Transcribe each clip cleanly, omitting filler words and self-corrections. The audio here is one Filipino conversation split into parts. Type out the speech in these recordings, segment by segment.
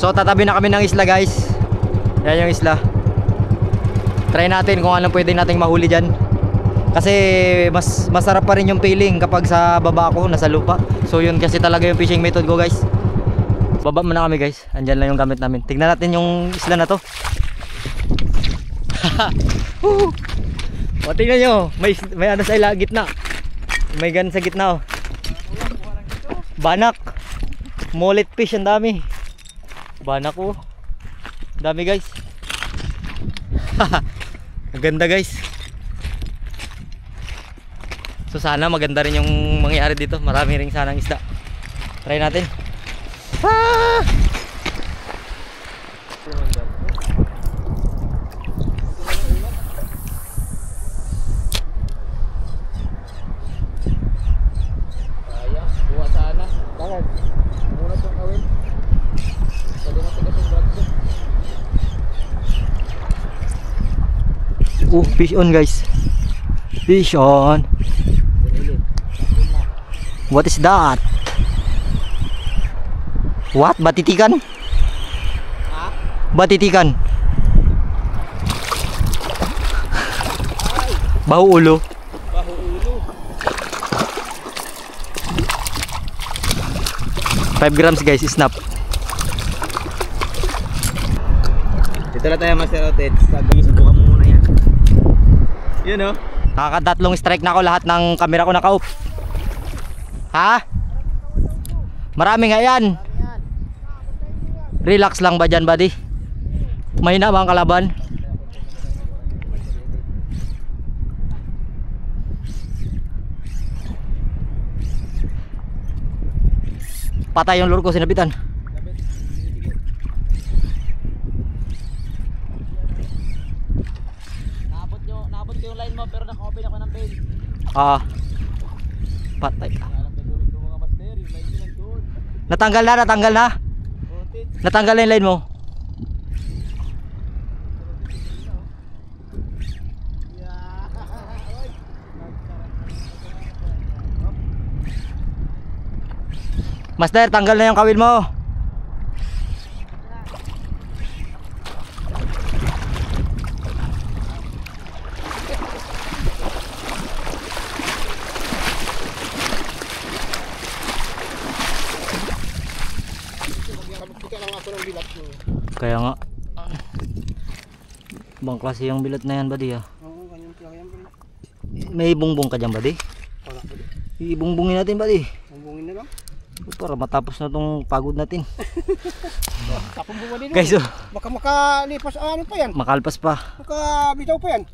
So tatabi na kami ng isla guys. Yan yung isla. Try natin kung anong pwede nating mahuli dyan. Kasi mas masarap pa rin yung feeling kapag sa baba ako, nasa lupa. So yun kasi talaga yung fishing method ko guys. Baba muna kami guys. Andyan lang yung gamit namin. Tignan natin yung isla na to. O tingnan nyo, may ano sa gitna. May gan sa gitna oh. Banak. Mullet fish, ang dami. Banak oh. Dami guys. Ang ganda guys. So sana maganda rin yung mangyayari dito. Marami rin sanang isda. Try natin. Ah! Fish on guys. Fish on. What is that? What? Batitikan? Batitikan. Baho ulo. Baho ulo. 5 grams guys, snap. Dito na tayo Master Otet. Subukan mo muna yan. Yun o. Nakakatatlong strike na ako, lahat ng camera ko naka-off. Ha? Marami nga yan. Relax lang ba dyan buddy? Mahina ba ang kalaban? Patay yung lure ko, sinabitan. Naabot ko yung line mo pero naka-open ako ng pain. Patay ka. Mga master, yung line ko lang doon. Natanggal na, natanggal na. Natanggal na yung line mo. Master, tanggal na yung kawil mo. Kaya nga. Ibang klase yung bilat na yan buddy ah. Oo, ganyan lang yan. May bungbong ka dyan buddy? Wala buddy. Ibungbungin natin buddy. Bumbungin na lang. Para matapos na tong pagod natin. Tapong bunga din. Guys, Baka makalipas ano pa yan? makalpas pa. Baka bitaw pa yan.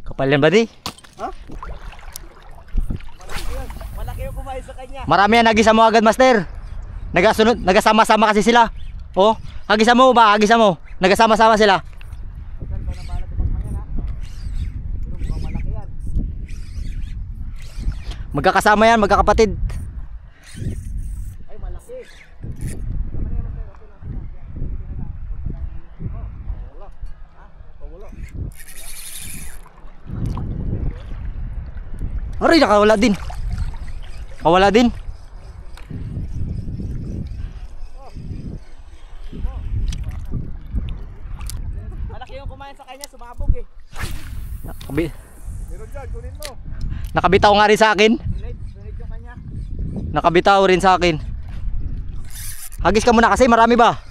Kapal yan buddy. Ha? Malaki yung kumain sa kanya. Marami yan, nagisa mo agad master. Nagasunod, nagasama-sama kasi sila. Oh, hagisa mo ba? Hagisa mo. Nagasama-sama sila. Magkakasama yan, magkakapatid. Ay, malaki. Aray, nakawala din. Kawala din. Malaki yung kumain sa kanya, sumabog eh. Meron dyan, kunin mo. Nakabitaw nga rin sa akin. Sunod yung kanya. Nakabitaw rin sa akin. Hagis ka muna kasi marami ba?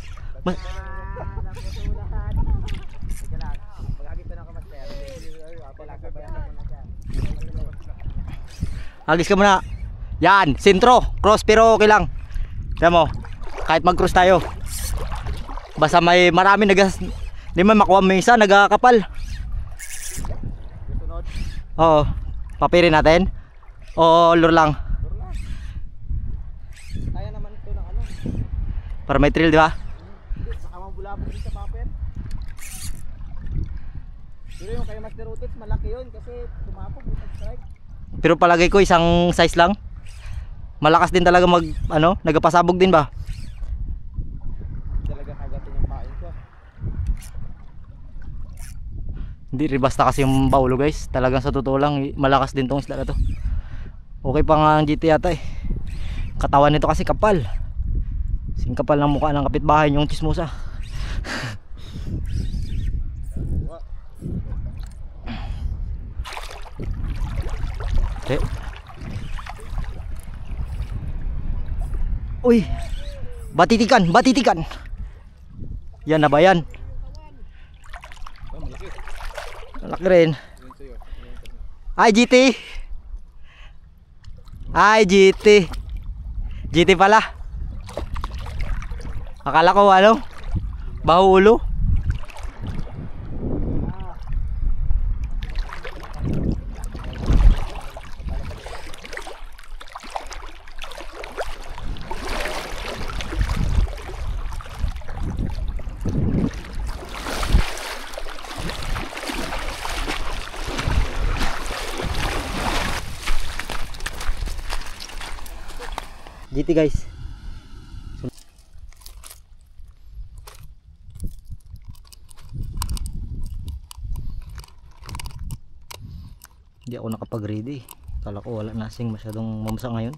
Hagis ka muna. Yan, sentro, cross pero okay lang. Tignan mo, kahit mag-cross tayo. Basta may marami di man makuha mo isa, nagkakapal. Oo, papirin natin. O lure lang. Kaya naman ito ng ano. Para may thrill, di ba? Saka mabulabog din sa paper. Pero yung kay Master Otis, malaki yun kasi tumapog yung strike. Pero palagay ko isang size lang. Malakas din talaga nagpasabog din ba? Talaga kagatin yung pain ko. Hindi rin basta kasi yung baulo guys. Talagang sa totoo lang malakas din tong isda na to. Okay pa nga ang GT yata eh. Katawan nito kasi kapal. Yung kapal ng mukha ng kapitbahay yung chismosa. Okay. Uy, batitikan, batitikan. Yan na ba yan? Malaki rin. Ay, GT. Ay, GT. GT pala. Akala ko ano? Baho ulo. GT guys. Hindi ako nakapag-ready. Kala ko wala nasing masyadong mamasa ngayon.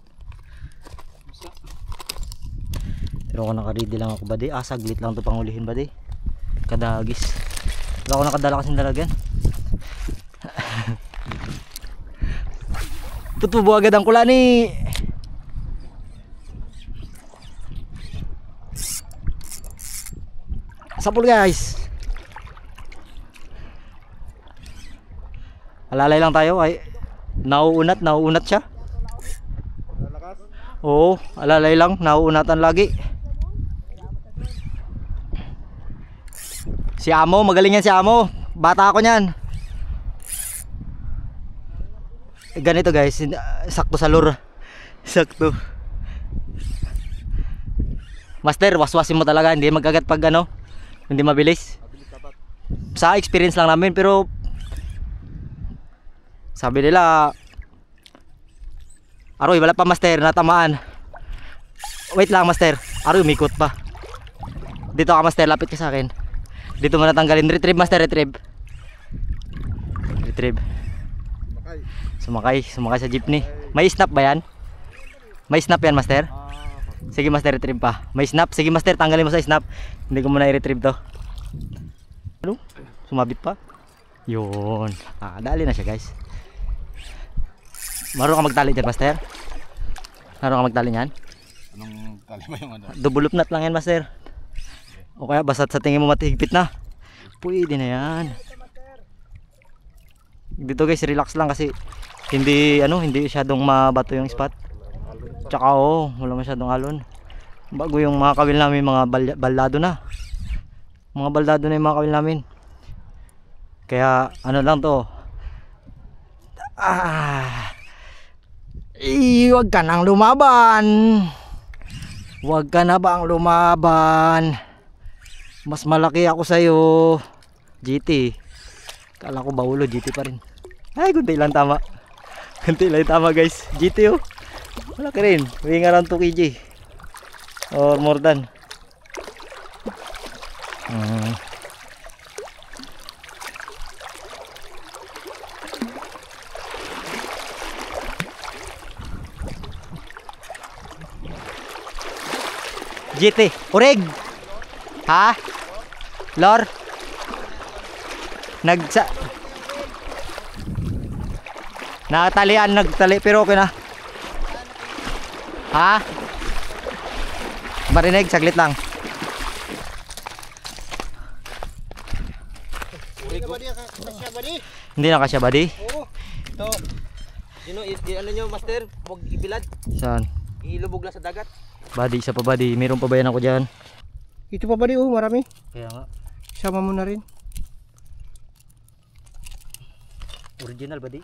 Pero ako naka-ready lang ako buddy. Saglit lang ito pangulihin buddy. Kadagis. Wala ako nakadala kasing dalagyan. Tutubo agad ang kulani. Sapul guys. Alalay lang tayo ay nauunat siya. Oo, alalay lang, nauunatan lagi. Si Amo, magaling yan si Amo. Bata ako niyan. Ganito guys, sakto sa lure. Sakto. Master, waswasin mo talaga, hindi magkagat pag ano, hindi mabilis. Sa experience lang namin, pero sabi nila Aroy, wala pa master, natamaan. Wait lang master, Aroy, umikot pa. Dito ka master, lapit ka sa akin. Dito mo natanggalin, retrieve master, retrieve. Retrieve. Sumakay sa jeepney. May snap ba yan? May snap yan master? Sige master, retrieve pa. May snap, sige master, tanggalin mo sa snap. Hindi ko muna i-retrieve to. Ano? Sumabit pa? Yun. Dali na siya guys. Marunong ka magtali dyan master? Marunong ka magtali yan? Anong tali ba yung ano? Double loop nut lang yan master. O kaya basta sa tingin mo matihigpit na. Pwede na yan. Dito guys, relax lang kasi hindi masyadong mabato yung spot. Tsaka wala masyadong alon. Bago yung mga kawil namin, mga baldado na. Mga baldado na yung mga kawil namin. Kaya ano lang to. Huwag ka nang lumaban. Huwag ka na bang lumaban. Mas malaki ako sa'yo. GT. Kala ko baulo, GT pa rin. Ay, kunti lang tama. Kunti lang tama guys. GT oh. Malaki rin. Weighing around 2 kg. Or more than. GT, urig. Ha? Lor. Nakatalian, nagtali pero okay na. Ha? Marinig, saglit lang. Hindi na kasya buddy. Oo. Ito. Ano nyo master? Huwag ibilad. Saan? Ilubog lang sa dagat. Buddy, isa pa buddy. Meron pa ba yan ako dyan? Ito pa ba di marami? Kaya nga. Sama mo na rin. Original buddy.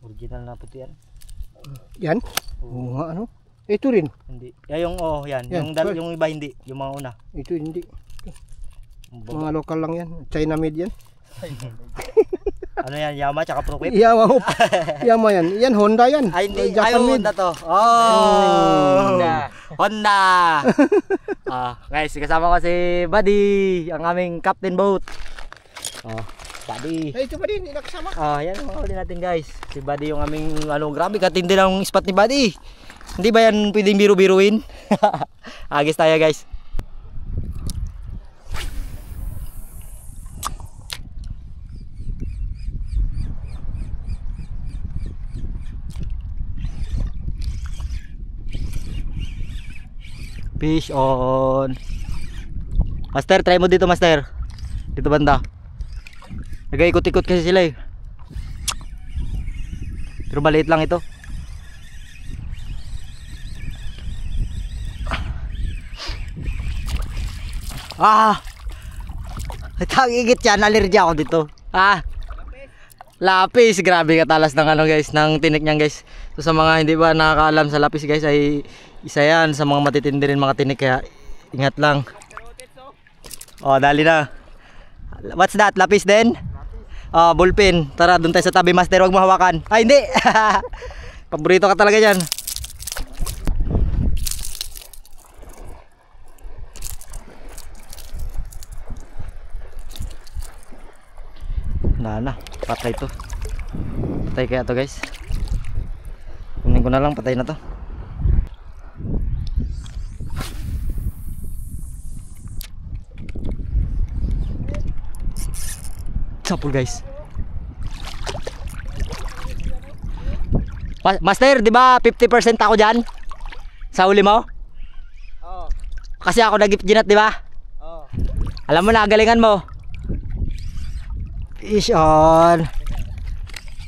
Original na puti yan. Yan? Oo nga ano? Ito rin. Hindi. Yung yan. Yan, Yung iba hindi. Yung mga una. Ito hindi. Mga local lang yan. China made yan. Ano yan? Yama tsaka Proclip? Yama ho. Yama yan. Yan Honda yan. Ay hindi. Japan Ay made. Honda to. Oh! Honda! Guys, kasama ko si Buddy. Ang aming captain boat. Buddy. Ay, ito pa din. Nakasama. Yan ang huli natin guys. Si Buddy yung aming grabe katindi ng spot ni Buddy. Hindi ba yan pwedeng biru-biruin? Agis tayo guys. Fish on. Master, try mo dito, Master. Dito banda. Nag-ikot-ikot kasi sila eh. Pero maliit lang ito. Ah! Tagigit yan, alergy ako dito. Ah! Lapis, grabe katalas ng ano guys, ng tinik niyan guys. So sa mga hindi ba nakakaalam sa lapis guys ay isa yan sa mga matitindi rin mga tinik kaya ingat lang. Oh, dali na. What's that? Lapis din? Oh, ballpen. Tara, doon tayo sa tabi, Master, wag mo hawakan. Ay, hindi. Paborito ka talaga diyan. Na, patay to. Patay kaya to guys. Kunin ko na lang, patay na to. Sapul guys. Master, di ba 50% ako diyan? Sa huli mo? Oo. Kasi ako nag-ginat, di ba? Oo. Alam mo na, galingan mo. Fish on.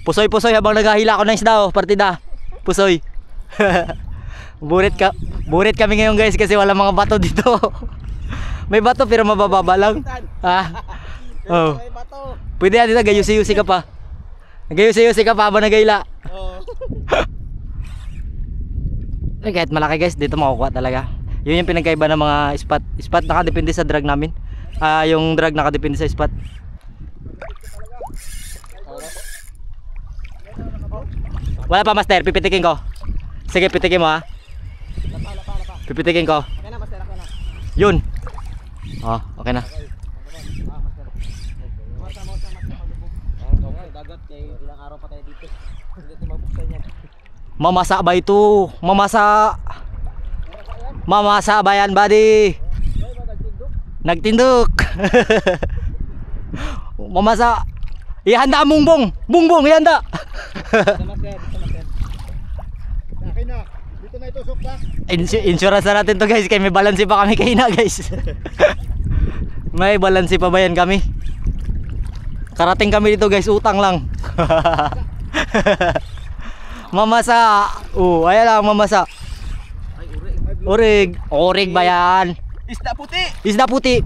Pusoy-pusoy habang naghahila ako ng isda oh, partida. Pusoy. Burit kami ngayon guys kasi wala mga bato dito. May bato pero mabababa lang. Ah. Oh. May bato. Pwede yan dito, gayusi-yusi ka pa. Gayusi-yusi ka pa habang naghahila. Oo. Eh, kahit malaki guys, dito makukuha talaga. Yun yung pinagkaiba ng mga spot. Spot nakadepende sa drag namin. Yung drag nakadepende sa spot. Wala pa, Master, pipitikin ko. Sige, pitikin mo ha. Pipitikin ko. Okay na, Master, okay na. Yun. Oh, okay na. Dagat kay ilang araw pa tayo dito. Hindi natin mabuksan yan. Mamasa ba ito? Mamasa. Mamasa ba yan, buddy? Nagtindok. Mamasa. Ihanda mong bong. Bungbong, ihanda. Dito, Master, dito, Master. Okay na. Dito na itusok ba? Insurance na natin to guys. Kaya may balansi pa kami kaina guys. May balansi pa ba yan kami? Karating kami dito guys. Utang lang. Mamasa. Ayan lang mamasa. Orig. Orig ba yan? Isda puti. Isda puti.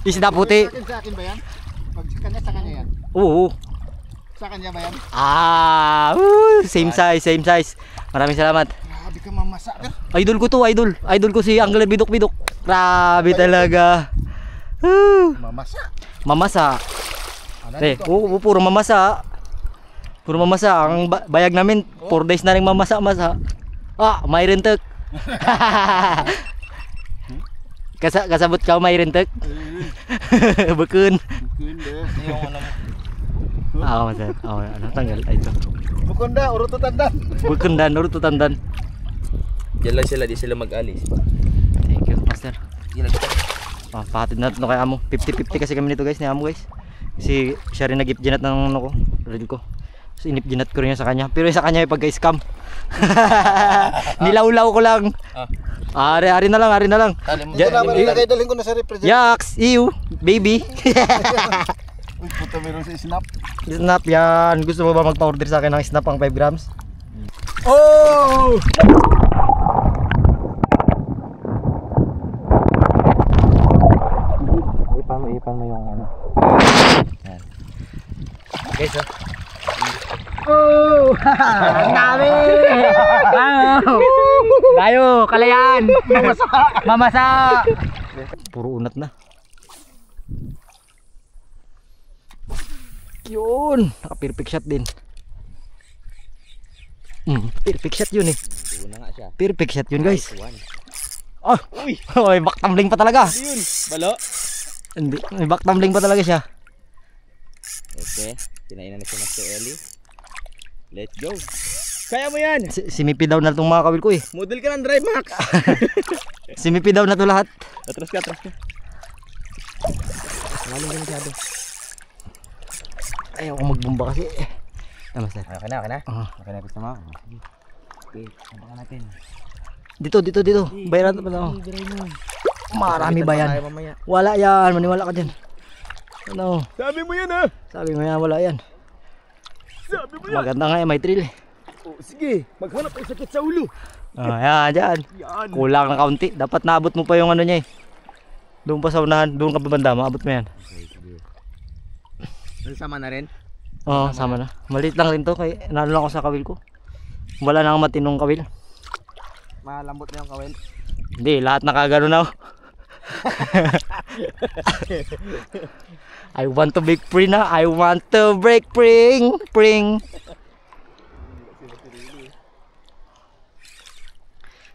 Isda puti. Sa akin ba yan? Pag sa kanya yan. Oo. Sa kanya ba yan? Same size, same size. Maraming salamat. Grabe ka mamasa. Idol ko to, idol. Idol ko si Angler Bidok-Bidok. Grabe talaga. Mamasa. Mamasa. Puro mamasa. Puro mamasa. Ang bayag namin 4 days na rin mamasa-masa. May rentek. Kasabot ka may rentek. Bukun. Yung ano mo. Masarap. Ano tanggal ito. Bukunda, urututandan. Bukundan, urututandan. Diyan lang sila, di sila mag-alis. Thank you, Master. Yan lang. Pahatid natin ito kay Amo. 50-50 kasi kami nito guys, ni Amo guys. Kasi siya rin nag-ipginat ng ano ko, reel ko. So inipginat ko rin yung sa kanya. Pero yung sa kanya yung pagka-scam. Nilaw-law ko lang. Ari na lang. Dalhin ko na sa represent. Yaks, ew, baby. Uy, puta meron sa snap. Snap yan. Gusto mo ba magpa-order sa akin ng snap ang 5 grams? Oh! Ipan mo yung ano. Yan. Guys, ang dami! Tayo, kalayan! Mamasa! Puro unat na. Yun! Naka-perfect shot din. Perfect shot yun eh. Una nga siya. Perfect shot yun guys. Uy! May back tumbling pa talaga. Yun! Balo! Hindi, may back tumbling pa talaga siya. Okay, kinainan na si Master Eli. Let's go! Kaya mo yan. Simipi daw na itong mga kawil ko eh. Model ka ng Drive Max. Simipi daw na ito lahat. Atras ka, atras ka. Maling ka masyado. Ayaw ko magbumba kasi. Master. Okay na, okay na. Ah. Okay na, gusto mo? Sige. Okay, sabakan natin. Dito. Bayaran ito pala. Marami ba yan? Tayo mamaya. Wala yan. Maniwala ka dyan. Ano? Sabi mo yan ha. Sabi mo yan, wala yan. Sabi mo yan. Maganda nga yan, may thrill. Oh, sige, maghanap ay sakit sa ulo. Yan, dyan. Yan. Kulang na kaunti. Dapat naabot mo pa yung ano niya eh. Doon pa sa unahan, doon ka pa banda, maabot mo yan. Okay, sige. Nasama na rin? Oo, sama na. Maliit lang rin to, kaya nalo lang ako sa kawil ko. Wala nang matinong kawil. Malambot na yung kawil. Hindi, lahat nakagano na ako. I want to break free na. I want to break free.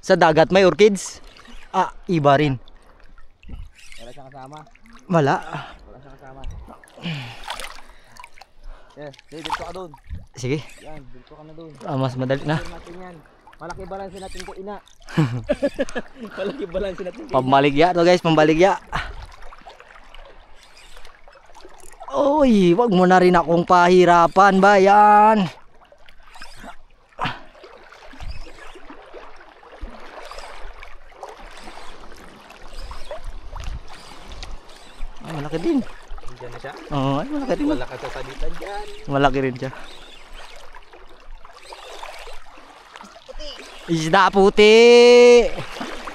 Sa dagat may orchids. Iba rin. Wala siyang kasama. Wala. Wala siyang kasama. Dito ka doon. Sige. Yan, dito ka na doon. Mas madali na. Natin yan. Malaki balanse natin ko ina. Malaki balanse natin ko ina. Pambaligya to guys, pambaligya. Uy, wag mo na rin akong pahirapan ba yan. Malaki din. Diyan na siya. Oo, malaki din. Wala ka sa salitan dyan. Malaki rin siya. Isda puti.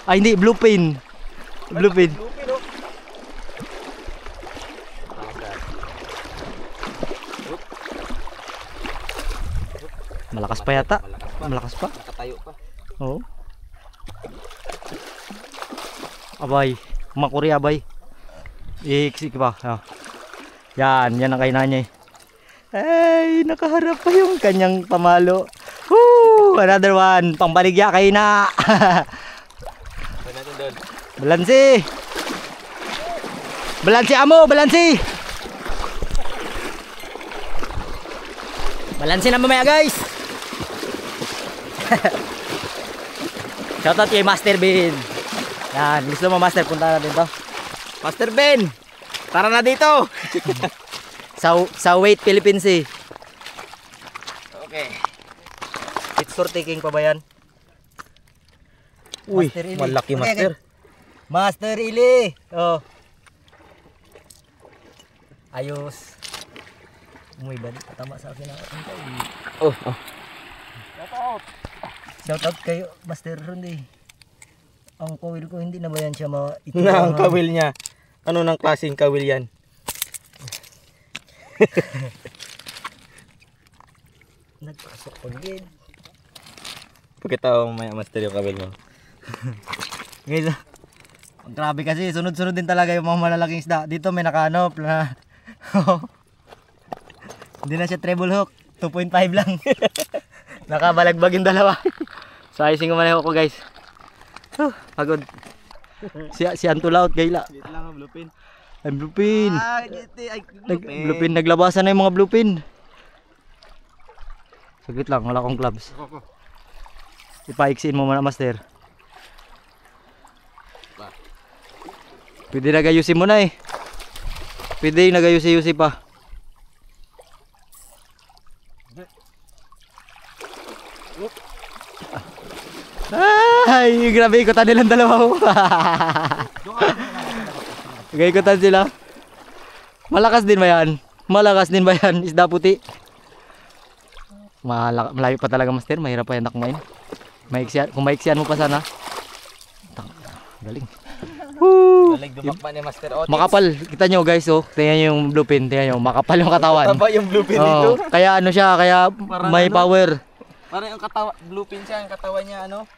Ay hindi, bluefin. Bluefin. Lupin oh. Malakas pa yata. Malakas pa. Malakas pa. Nakatayo pa. Oo. Abay, makuri abay. Iksik pa. Yan ang kainan niya eh. Ay, nakaharap pa yung kanyang pamalo. Woo! Another one. Pangbaligya kay na. Pwede natin doon. Balansi. Balansi amo, balansi. Balansi na mamaya guys. Shoutout kay Master Ben. Yan, gusto mo Master, punta natin to. Master Ben! Tara na dito! Sa Wait Philippines eh. Okay. Picture taking pa ba yan? Uy, Master Ili. malaki master. Master Ili. Oh. Ayos. Umuwi ba? Tama sa akin ako. Oh. Shoutout kayo, Master Rundi. Ang kawil ko, hindi na ba yan siya Na ang kawil niya. Ano ng klaseng kawil yan? Nagpasok ko din. Pagkatao mamaya master yung kawil mo. Guys, grabe kasi, sunod-sunod din talaga yung mga malalaking isda. Dito may nakaanop na. Hindi na siya treble hook. 2.5 lang. Nakabalagbag yung dalawa. So ayusin ko muna ako guys. Pagod. Si Antulaut gayla. Dito lang ang bluepin. Ay bluepin. Bluepin. Bluepin, naglabasan na yung mga bluepin. Saglit lang, wala akong gloves. Ipaiksin mo muna master. Pwede nagayusin mo na eh. Pwede nagayusi-yusi pa. Ay, grabe ikutan nilang dalawa ko. Ikutan sila. Malakas din ba yan? Malakas din ba yan? Isda puti. Malayo pa talaga master. Mahirap pa yan takmain. Kung maiksian mo pa sana. Galing. Woo! Galing dumakma ni Master Otis. Makapal. Kita nyo guys oh. Tingnan nyo yung bluepin. Tingnan nyo. Makapal yung katawan. Taba yung bluepin dito. Oh, kaya ano siya. Kaya Parang may ano? power. Parang yung bluepin siya. Ang katawan niya ano?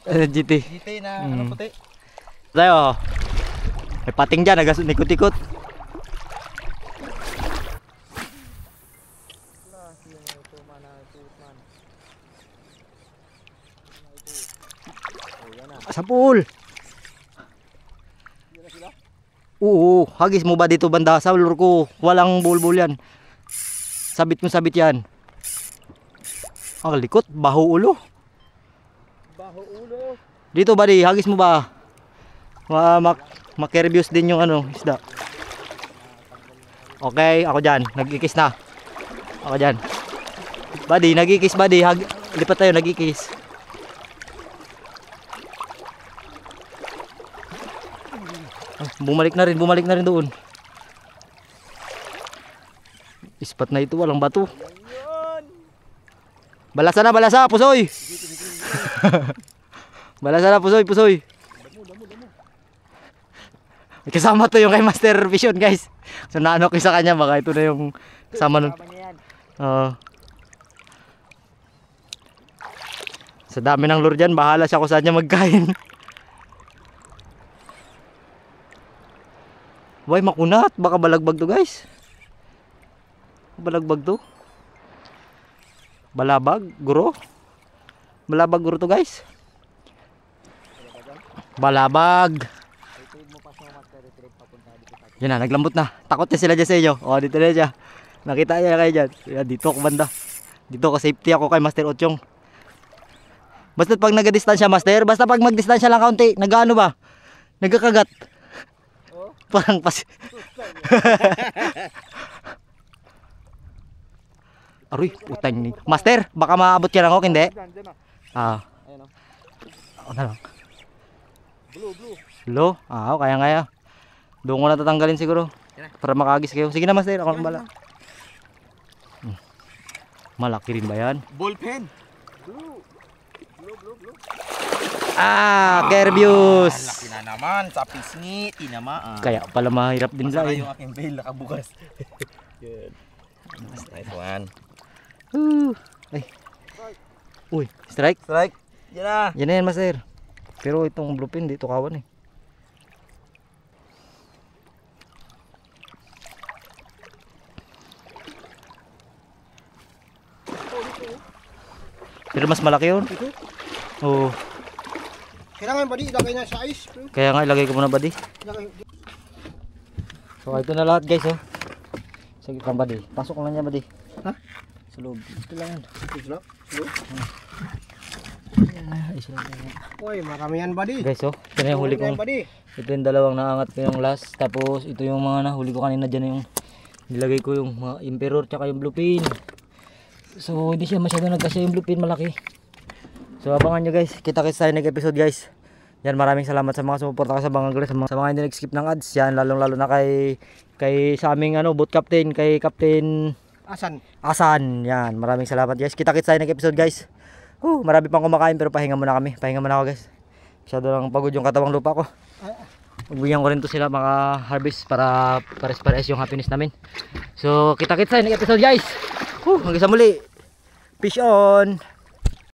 GT. GT na ano puti. Tayo. May pating dyan. Nikot-ikot. Sa pool. Oo, hagis mo ba dito banda sa lure ko? Walang bulbul yan. Sabit mo sabit yan. Ang likot, baho ulo. Baho ulo. Dito buddy, hagis mo ba? Makerbius din yung ano, isda. Okay, ako dyan, nag-ikis na. Ako dyan. Buddy, nag-ikis buddy, lipat tayo, nag-ikis. Bumalik na rin doon. Ispat na ito, walang bato. Balasa na, pusoy. Balasa na, pusoy. Kasama to yung kay Master Vision guys. So naano ko sa kanya, baka ito na yung kasama nun. Sa dami ng lure dyan, bahala siya kung saan niya magkain. Why makunat? Baka balagbag to guys. Balagbag to. Balabag, guro. Balabag guro to guys. Balabag. Yan na, naglambot na. Takot na sila dyan sa inyo. O, dito na siya. Nakita niya kayo dyan. Yan, dito ako banda. Dito ko safety ako kay Master Ochong. Basta pag nag-distansya Master, basta pag mag-distansya lang kaunti, nag-ano ba? Nagkakagat. Parang pas. Aroy, utang ni. Master, baka maabot ka ng hook, hindi? Ah. Ako na lang. Blue? Ah, kaya. Doon ko na tatanggalin siguro. Para makagis kayo. Sige na Master, ako nang bala. Malaki rin ba yan? Ballpen. Ah, Kerbius. Laki na naman sa pisngi, tinamaan. Kaya pala mahirap din Masara lang. yung aking bail nakabukas. Good. Nice one. Ay. Uy, strike. Strike. Yan na. Yan na yan Master. Pero itong bluepin dito kawan eh. Pero mas malaki yun. Oo. Kailangan buddy, ilagay na sa ice. Kaya nga ilagay ko muna buddy. Ilagay. So ito na lahat guys oh. Sige kang buddy. Pasok ko lang niya buddy. Ha? Sa loob. Ito lang yan. Ito lang. Isa lang yan. Uy, marami yan buddy. Guys oh. Ito na yung huli kong. Buddy. Ito yung dalawang naangat ko yung last. Tapos ito yung mga nahuli ko kanina dyan yung nilagay ko yung mga emperor tsaka yung bluepin. So hindi siya masyado nagkasya yung bluepin malaki. So abangan nyo guys. Kita-kits tayo nag-episode guys. Yan, maraming salamat sa mga sumuporta ka sa Bangang Guys. Sa mga hindi nag-skip ng ads. Yan, lalong-lalo na kay sa aming boat captain, kay Captain Asan. Yan, maraming salamat guys. Kita-kits tayo nag-episode guys. Marami pang kumakain pero pahinga muna kami. Pahinga muna ako guys. Masyado lang pagod yung katawang lupa ko. Magbigyan ko rin to sila mga harvest para pares-pares yung happiness namin. So kita-kits tayo nag-episode guys. Hanggang sa muli. Fish on.